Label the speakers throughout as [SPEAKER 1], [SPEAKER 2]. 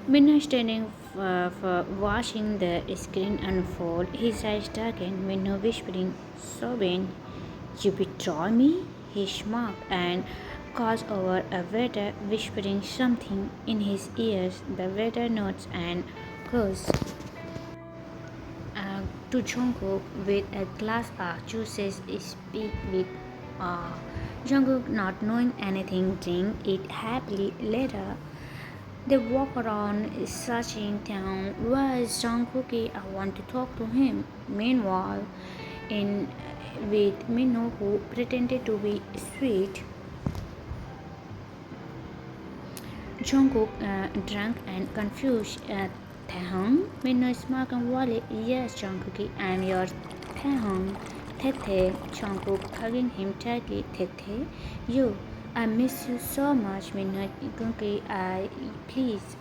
[SPEAKER 1] Minho standing for watching the screen unfold, his eyes darkened. Minho whispering, sobbing, "You betray me?" He smirked and calls over a waiter, whispering something in his ears. The waiter nods and goes to Jungkook with a glass of juices. Speak with Jungkook, not knowing anything, drink it happily. Later, they walk around searching town. Where is Jungkook? I want to talk to him. Meanwhile, in with Minho, who pretended to be sweet, Jungkook, drunk and confused. Taehyung, Minho smiled and Wally. Yes, Jungkook, I'm your Taehyung. Tete, Jungkook hugging him tightly. Tete, you, I miss you so much, Minho. Jungkook, I please.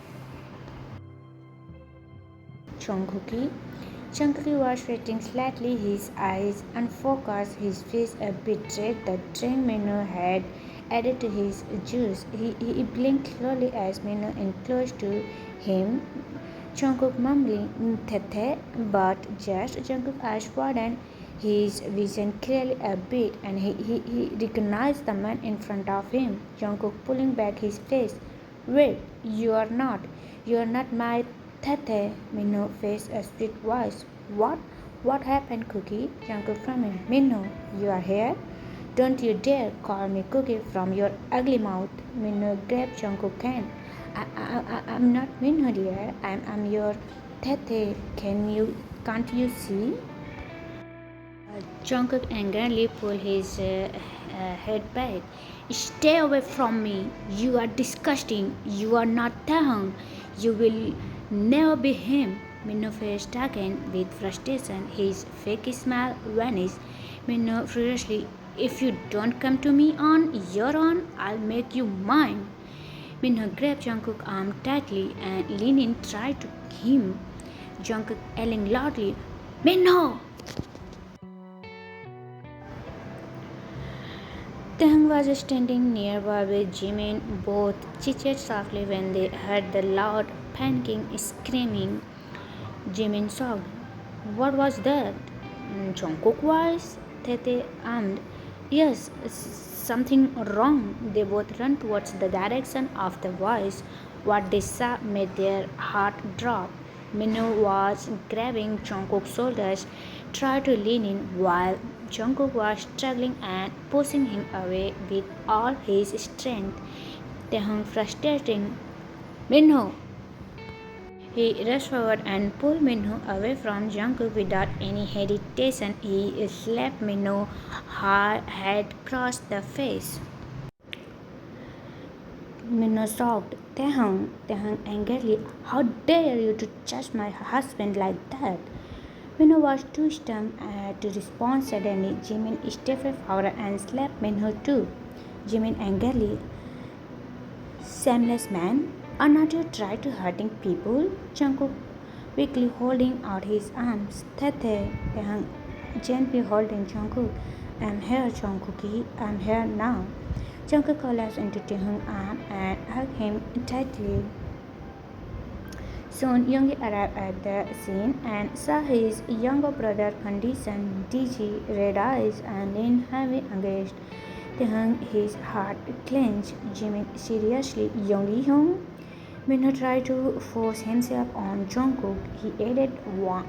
[SPEAKER 1] Jungkook. Jungkook was sweating slightly, his eyes unfocused, his face a bit red. The drink Minho had added to his juice. He blinked slowly as Minho enclosed to him. Jungkook mumbling "Tete," but just Jungkook eyes widened, his vision clearly a bit, and he recognized the man in front of him. Jungkook pulling back his face. Wait, you are not my Tete. Minho faced a sweet voice. What? What happened, Cookie? Jungkook frowning. Minho, you are here? Don't you dare call me Cookie from your ugly mouth. Minho grabbed Jungkook's hand. I'm not Minho, dear. I'm your Tete. Can't you see? Jungkook angrily pulled his head back. Stay away from me. You are disgusting. You are not Taehyung. You will never be him. Minho face darkened with frustration. His fake smile vanished. Minho furiously, if you don't come to me on your own, I'll make you mine. Minho grabbed Jungkook's arm tightly and leaned in, tried to him. Jungkook yelling loudly, Minho! Taehyung was standing nearby with Jimin. Both chittered softly when they heard the loud, panicking screaming. Jimin shocked. What was that? Jungkook's voice? Tete armed. Yes, something wrong. They both ran towards the direction of the voice. What they saw made their heart drop. Minho was grabbing Jungkook's shoulders, tried to lean in, while Jungkook was struggling and pushing him away with all his strength. Taehyung frustrating. Minho! He rushed forward and pulled Minho away from Jungkook without any hesitation. He slapped Minho hard, head across the face. Minho shocked. Taehyung angrily, how dare you to touch my husband like that? Minho was too stunned to respond suddenly. Jimin stepped forward and slapped Minho too. Jimin angrily, shameless man, are not you trying to hurting people? Jungkook weakly holding out his arms. Tete, Taehyung gently holding Jungkook. I'm here, Jungkookie. I'm here now. Jungkook collapsed into Taehyung's arm and hugged him tightly. Soon, Yoongi arrived at the scene and saw his younger brother Condition, DG, red eyes, and leaned heavy against Taehyung. His heart clenched. Jimin seriously, Yoongi? Minho tried to force himself on Jungkook. He added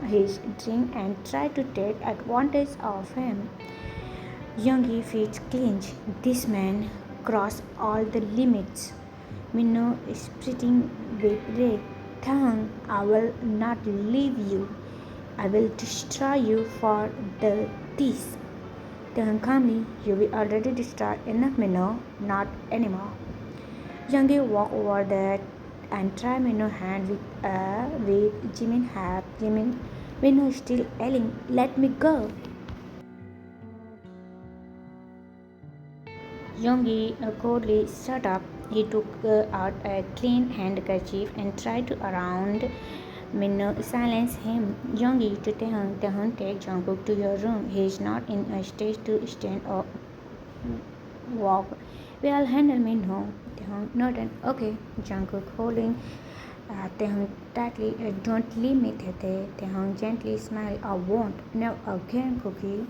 [SPEAKER 1] his drink and tried to take advantage of him. Yoongi feet clenched. This man crossed all the limits. Minho spitting with rage. Taehyung, I will not leave you. I will destroy you for this. Taehyung calmly, you will already destroy enough Minho, not anymore. Yoongi walked over there and tried Minho's hand with Jimin help. Minho still yelling, let me go. Yoongi coldly shut up. He took out a clean handkerchief and tried to around Minho silence him. Yoongi to Taehyung, take Jungkook to your room. He is not in a state to stand or walk. We'll handle Minho. Taehyung nodded. Okay. Jungkook holding Taehyung tightly, don't leave me, Tete. Taehyung gently smiled, I won't. No, again, Cookie.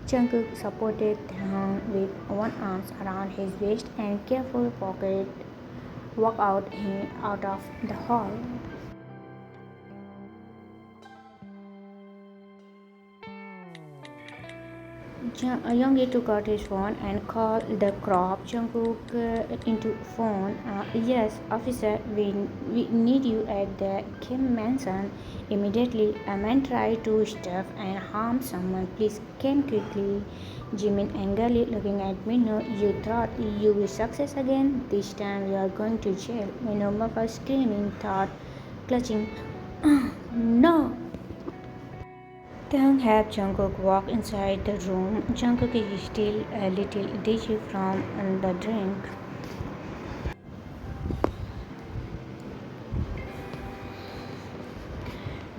[SPEAKER 1] Jungkook supported Taehyung with one arm around his waist and careful pocket walked out of the hall. Youngie took out his phone and called the crop Jungkook into phone. Yes, officer, we need you at the Kim Mansion immediately. A man tried to stuff and harm someone. Please come quickly. Jimin angrily looking at Minho. You thought you will success again? This time you are going to jail. Minho muffled screaming, thought clutching. No! Taehyung helped Jungkook walk inside the room. Jungkook is still a little dizzy from the drink.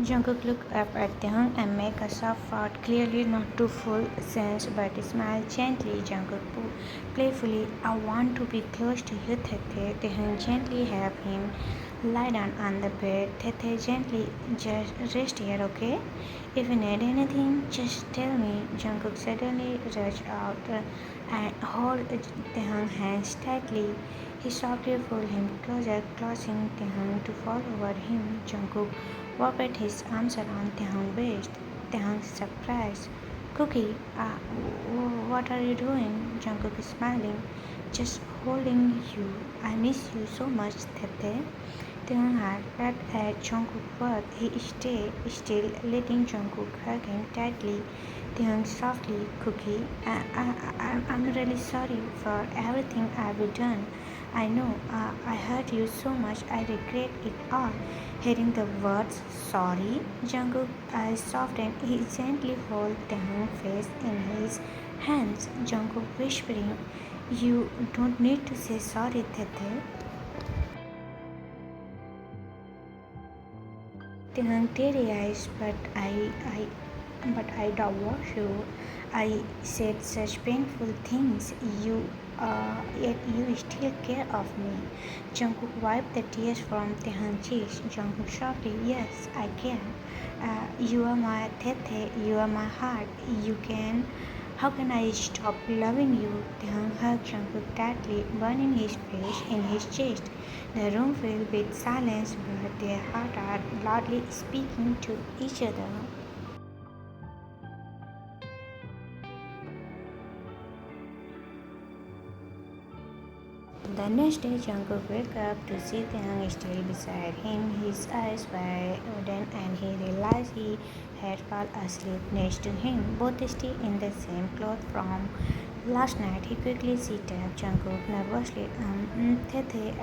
[SPEAKER 1] Jungkook looked up at Taehyung and made a soft fart, clearly not to full sense, but smiled gently. Jungkook playfully, I want to be close to you, Tete. Taehyung gently helped him lie down on the bed. Tete gently, just rest here, okay? If you need anything, just tell me. Jungkook suddenly reached out and held Taehyung's hands tightly. He softly pulled him closer, causing Taehyung to fall over him. Jungkook wrapped his arms around Taehyung's waist. Taehyung surprised. Cookie, what are you doing? Jungkook is smiling. Just holding you. I miss you so much, Tete. Taehyung had looked at Jungkook's butt. He stayed, still letting Jungkook hug him tightly. Taehyung softly, Cookie, I'm really sorry for everything I've done. I know I hurt you so much. I regret it all. Hearing the words sorry, Jungkook's eyes softened. He gently held Taehyung's face in his hands. Jungkook whispering, you don't need to say sorry, Tete. Taehyung teary eyes, but I divorced you. I said such painful things. Yet you still care of me. Jungkook wiped the tears from Taehyung's cheeks. Jungkook softly, yes, I care. You are my Tete. You are my heart. You can. How can I stop loving you? Taehyung hugged Jungkook tightly, burning his face in his chest. The room filled with silence, but their hearts are loudly speaking to each other. The next day, Jungkook woke up to see Taehyung still beside him. His eyes were wooden and he realized he had fallen asleep next to him, both still in the same clothes from last night. He quickly sat up. Jungkook nervously, Tete,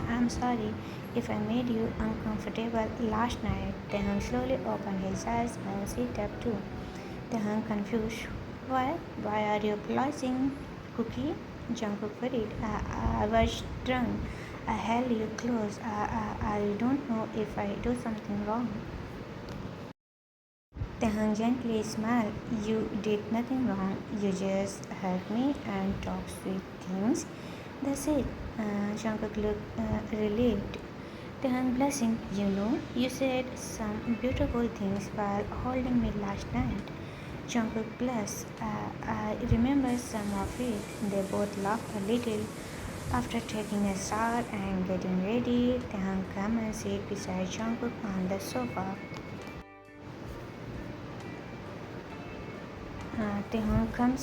[SPEAKER 1] I'm sorry if I made you uncomfortable last night. Taehyung slowly opened his eyes and sat up too. Taehyung confused. Why? Why are you apologizing, Cookie? Jungkook worried. I was drunk. I held you close. I don't know if I do something wrong. Taehyung gently smiled. You did nothing wrong. You just hurt me and talked sweet things. That's it. Jungkook looked relieved. Taehyung blushing. You know, you said some beautiful things while holding me last night. Jungkook blushed. I remember some of it. They both laughed a little. After taking a shower and getting ready, Taehyung came and sat beside Jungkook on the sofa. Taehyung come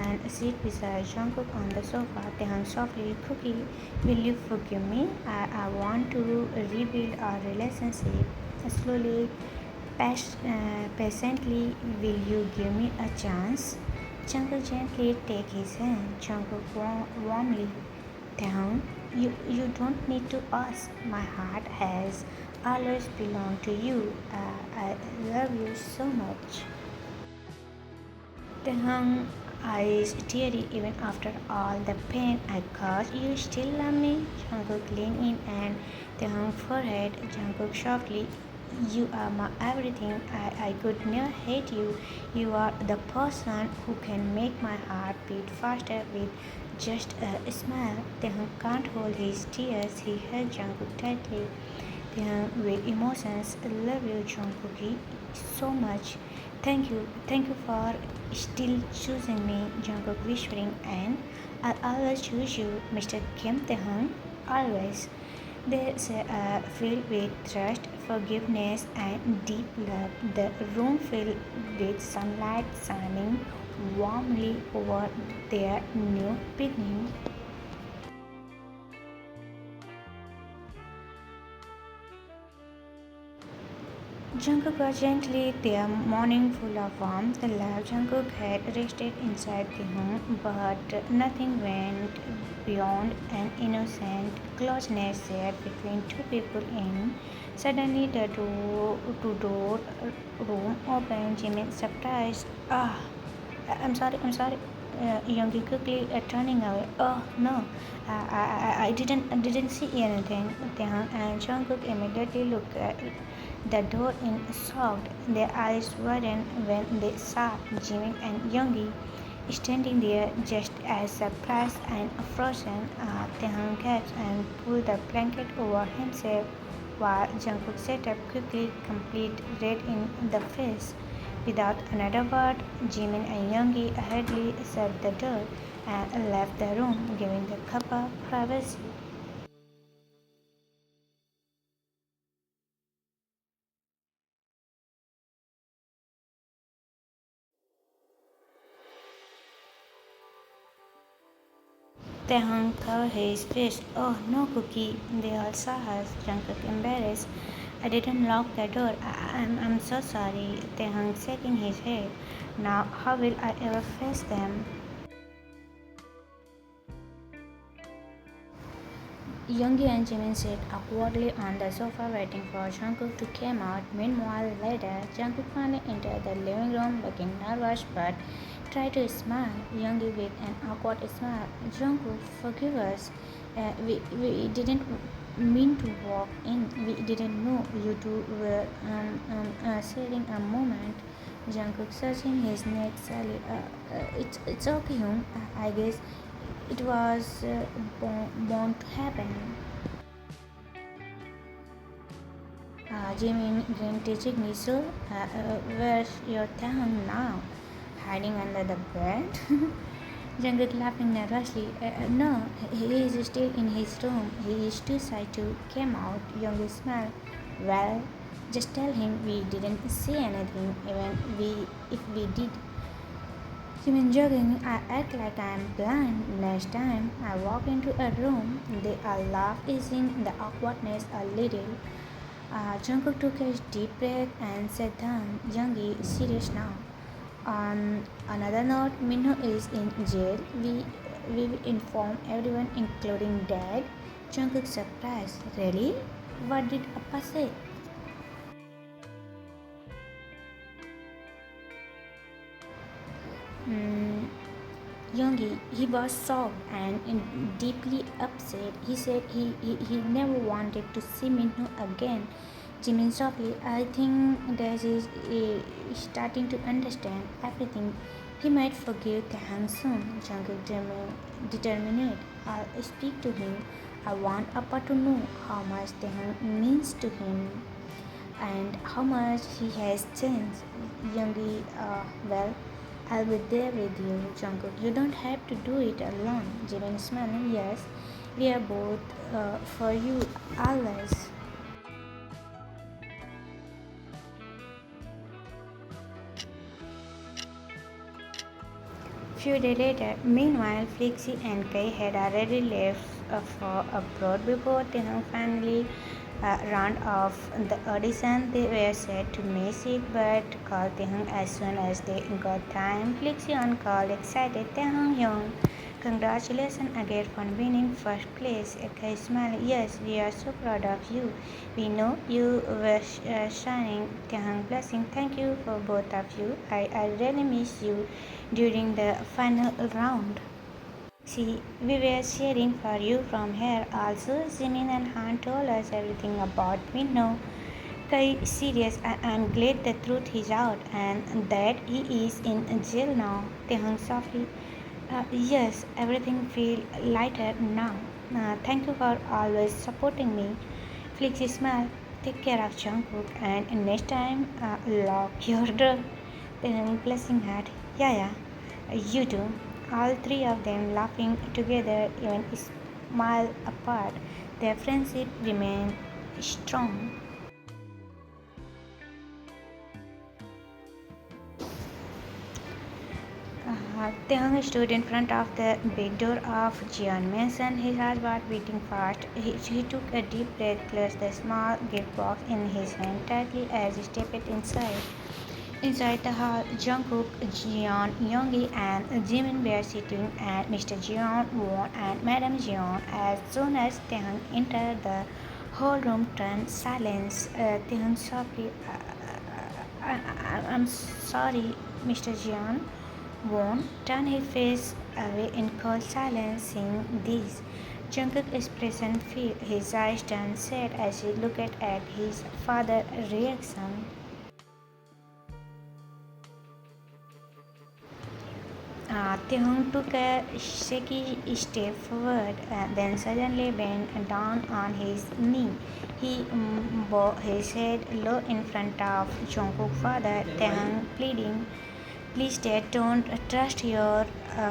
[SPEAKER 1] and sit beside Jungkook on the sofa. Taehyung softly, Cookie, will you forgive me? I want to rebuild our relationship. Slowly, patiently, will you give me a chance? Jungkook gently take his hand. Jungkook warmly, Taehyung, you don't need to ask. My heart has always belonged to you. I love you so much. Taehyung eyes teary even after all the pain I caused. You still love me? Jungkook leaned in and Taehyung's forehead. Jungkook softly, you are my everything. I could never hate you. You are the person who can make my heart beat faster with just a smile. Taehyung can't hold his tears. He held Jungkook tightly. Taehyung with emotions. Love you, Jungkook, so much. Thank you for still choosing me, Jungkook whispering, and I'll always choose you, Mr. Kim Taehyung, always. They filled with trust, forgiveness, and deep love. The room filled with sunlight shining warmly over their new beginning. Jungkook was gently there, morning full of warmth. The love Jungkook had rested inside the home, but nothing went beyond an innocent closeness shared between two people in. Suddenly, the door room opened. Jimmy surprised. I'm sorry. Youngie quickly turning away. Oh no, I didn't see anything. Taehyung and Jungkook immediately looked at the door in shock. Their eyes widened when they saw Jimmy and Youngie standing there just as surprised and frozen. Taehyung gasped and pulled the blanket over himself while Jungkook sat up quickly, complete red in the face. Without another word, Jimin and Youngie hurriedly shut the door and left the room, giving the couple privacy. Taehyung covered his face. Oh no, Cookie! They all saw us. Jungkook embarrassed. I didn't lock the door. I'm so sorry. Taehyung shaking his head. Now how will I ever face them? Youngie and Jimin sat awkwardly on the sofa waiting for Jungkook to come out. Meanwhile, later, Jungkook finally entered the living room looking nervous but tried to smile. Youngie with an awkward smile. Jungkook, forgive us. We didn't mean to walk in. We didn't know you two were sharing a moment. Jungkook searching his neck sadly. It's okay, Hyun. I guess it was born to happen. Jimin grinned teasingly. So, where's your tongue now? Hiding under the bed? Jungkook laughing nervously. No, he is still in his room. He is too shy to come out. Youngie smiled. Well, just tell him we didn't say anything, even if we did. Even joking, I act like I'm blind. Next time I walk into a room, they all laugh, easing the awkwardness a little. Jungkook took a deep breath and sat down. Youngie, serious now. On another note, Minho is in jail. We will inform everyone, including Dad. Jungkook surprised. Really? What did Appa say? Mm, Youngie, he was shocked and deeply upset. He said he never wanted to see Minho again. Jimin softly, I think Dash is starting to understand everything. He might forgive Taehyung soon. Jungkook determined. I'll speak to him. I want Appa to know how much Taehyung means to him and how much he has changed. Youngie, well, I'll be there with you, Jungkook. You don't have to do it alone. Jimin smiling, yes, we are both for you always. Few days later, meanwhile, Flixie and Kai had already left for abroad before Taehyung finally round off the audition. They were set to miss it, but called Taehyung as soon as they got time. Flixie on call, excited. Taehyung, congratulations again for winning first place. Kai smiled. Yes, we are so proud of you. We know you were shining. Taehyung blessing. Thank you for both of you. I really miss you during the final round. See, we were cheering for you from here. Also, Jimin and Han told us everything about Minho. Kai serious. I'm glad the truth is out and that he is in jail now. Taehyung softly. Yes, everything feels lighter now. Thank you for always supporting me. Flexi smile, take care of Jungkook, and next time, lock your door. Then blessing heart, yeah, you do. All three of them laughing together, even a smile apart. Their friendship remained strong. Taehyung stood in front of the big door of Jian Mansion, his heart was beating fast. He took a deep breath, clutched the small gift box in his hand tightly as he stepped inside. Inside the hall, Jungkook, Jeon, Yoongi, and Jimin were sitting, and Mr. Jeon, Won, and Madam Jeon. As soon as Taehyung entered, the whole room turned silence. Taehyung softly, I'm sorry, Mr. Jeon. Won turned his face away in cold silence, seeing this. Jungkook's expression filled his eyes turned sad as he looked at his father's reaction. Taehyung took a shaky step forward and then suddenly bent down on his knee. He bowed his head low in front of Jungkook's father. Taehyung pleading, please, Dad, don't thrust your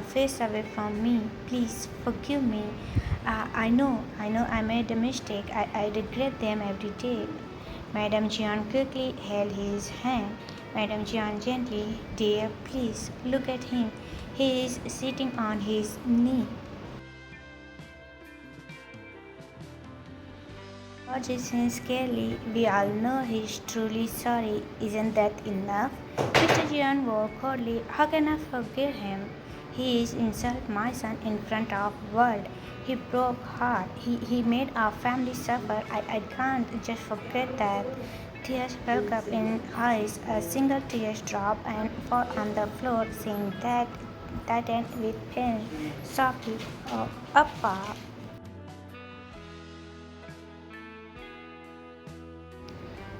[SPEAKER 1] face away from me. Please forgive me. I know I made a mistake. I regret them every day. Madam Jian quickly held his hand. Madam Jian gently, dear, please look at him. He is sitting on his knee. Audition scarcely, we all know he's truly sorry. Isn't that enough? Mr. Jian walked coldly. How can I forgive him? He is insulted my son in front of world. He broke heart. He made our family suffer. I can't just forget that. Tears fell up in eyes. A single tear dropped and fell on the floor, saying that tightened with pain. Softly, oh, Appa.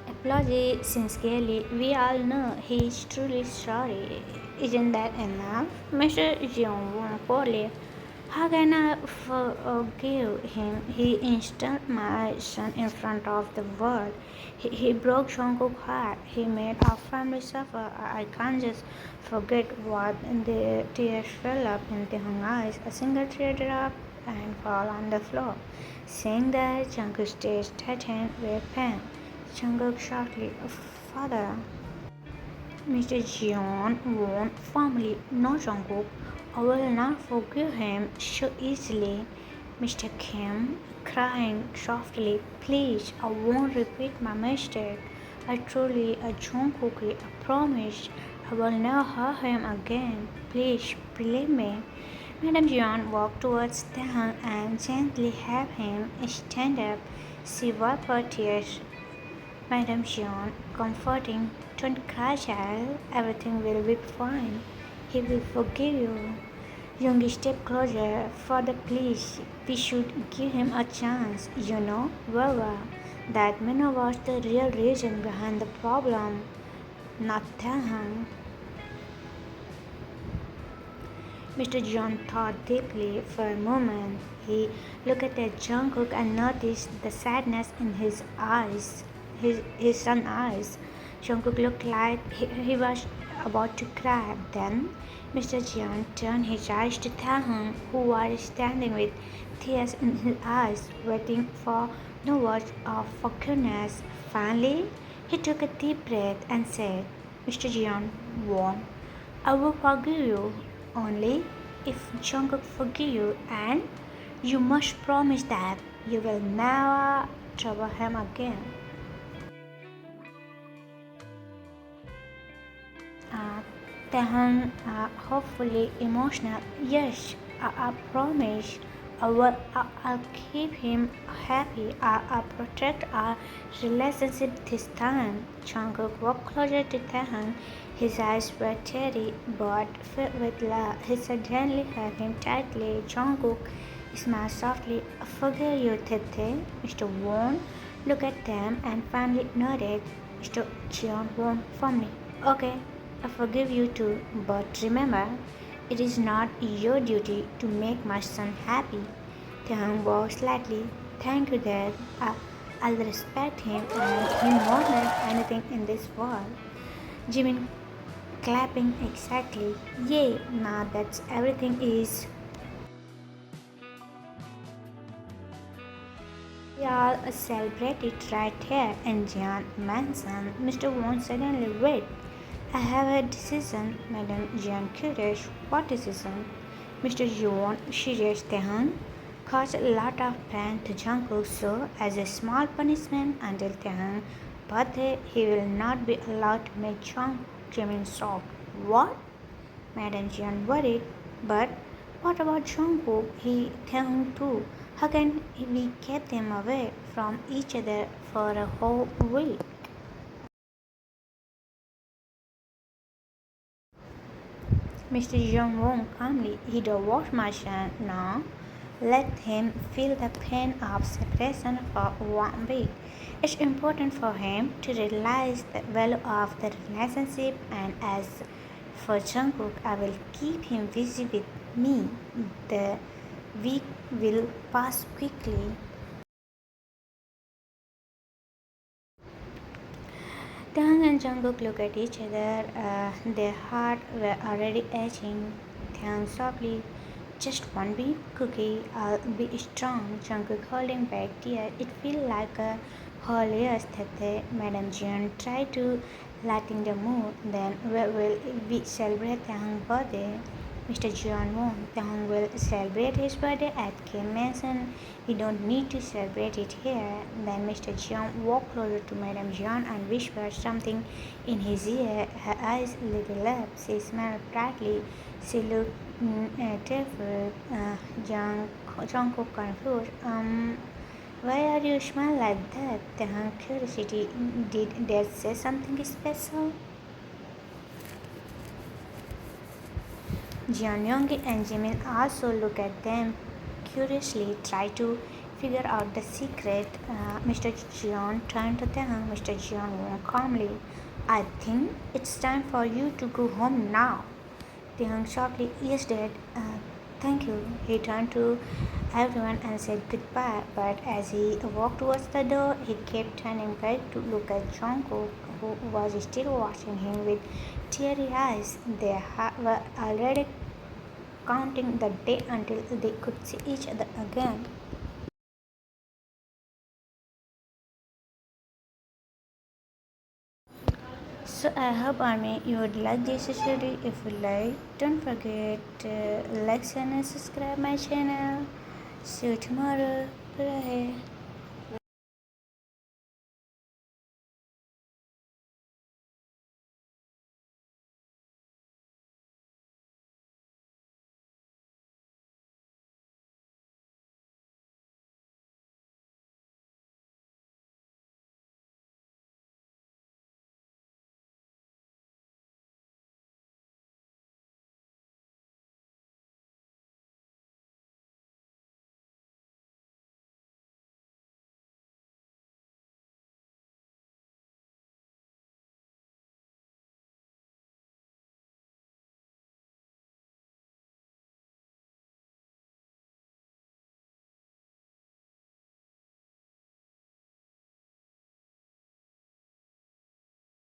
[SPEAKER 1] Apology sincerely. We all know he is truly sorry. Isn't that enough? Mr. Jeong poorly. How can I forgive him? He insulted my son in front of the world. He broke Jungkook's heart. He made our family suffer. I can't just forget what the tears fell up in the eyes. A single tear dropped and fall on the floor, saying that Jungkook's tears tightened with pain. Jungkook shortly, father. Mr. Jeon warned firmly, no Jungkook, I will not forgive him so easily. Mr. Kim, crying softly, please, I won't repeat my mistake. I truly, a Jungkook, I promise I will never hurt him again. Please, believe me. Madam Jeon walked towards Taehyung and gently helped him stand up. She wiped her tears. Madam Jean, comforting, don't cry, child. Everything will be fine. He will forgive you. Yoongi stepped closer. Father, please, we should give him a chance. You know, Wawa, that Minho was the real reason behind the problem, not Taehyung. Mr. John thought deeply for a moment. He looked at Jungkook and noticed the sadness in his eyes. His son's eyes. Jungkook looked like he was about to cry. Then Mr. Jeon turned his eyes to Taehyung, who was standing with tears in his eyes, waiting for no words of forgiveness. Finally, he took a deep breath and said, Mr. Jeon won. I will forgive you only if Jungkook forgive you, and you must promise that you will never trouble him again. Uh, Taehyung, hopefully emotional. Yes, I promise. I'll keep him happy. I'll protect our relationship this time. Jungkook walked closer to Taehyung. His eyes were teary but filled with love. He suddenly held him tightly. Jungkook smiled softly. I forgive you, Tete. Mr. Won looked at them and finally nodded. Mr. Jeon Won firmly. Okay, I forgive you too, but remember, It is not your duty to make my son happy. Taehyung bowed slightly. Thank you, Dad. I'll respect him and him more than anything in this world. Jimin clapping exactly. Yay, now that's everything is. We all celebrate it right here in Jian Manson. Mr. Wong suddenly wait. I have a decision, Madam Jian curious. What decision? Mr. Yuan serious Taehyung caused a lot of pain to Jungkook, so as a small punishment until Taehyung's birthday, he will not be allowed to make Jimin soft. What? Madam Jian worried. But what about Jungkook? He Taehyung too. How can we keep them away from each other for a whole week? Mr. Jung Wong calmly, he don't wash my son now. Let him feel the pain of separation for 1 week. It's important for him to realize the value of the relationship, and as for Jungkook, I will keep him busy with me. The week will pass quickly. Taehyung and Jungkook look at each other. Their hearts were already aching. Taehyung softly, just 1 week, Cookie. I'll be strong. Jungkook holding back tears. It feels like a whole year that Madam Jeon tried to lighten the mood. Then where will we celebrate Taehyung's birthday? Mr. Jeon won't. Taehyung will celebrate his birthday at Kim Mansion. We don't need to celebrate it here. Then Mr. Jeon walked closer to Madam Jeon and whispered something in his ear. Her eyes lit up. She smiled brightly. She looked tearful. Jungkook confused. Why are you smiling like that? Taehyung curiosity. Did Dad say something special? Jeonyoung and Jimin also look at them curiously, try to figure out the secret. Mr. Jeon turned to Taehyung. Mr. Jeon went calmly. I think it's time for you to go home now. Taehyung softly, yes, Dad. Thank you. He turned to everyone and said goodbye, but as he walked towards the door, he kept turning back to look at Jungkook, who was still watching him with teary eyes. They were already counting the day until they could see each other again. So I hope Army you would like this story. If you like, don't forget like, share and subscribe my channel. See you tomorrow. Bye.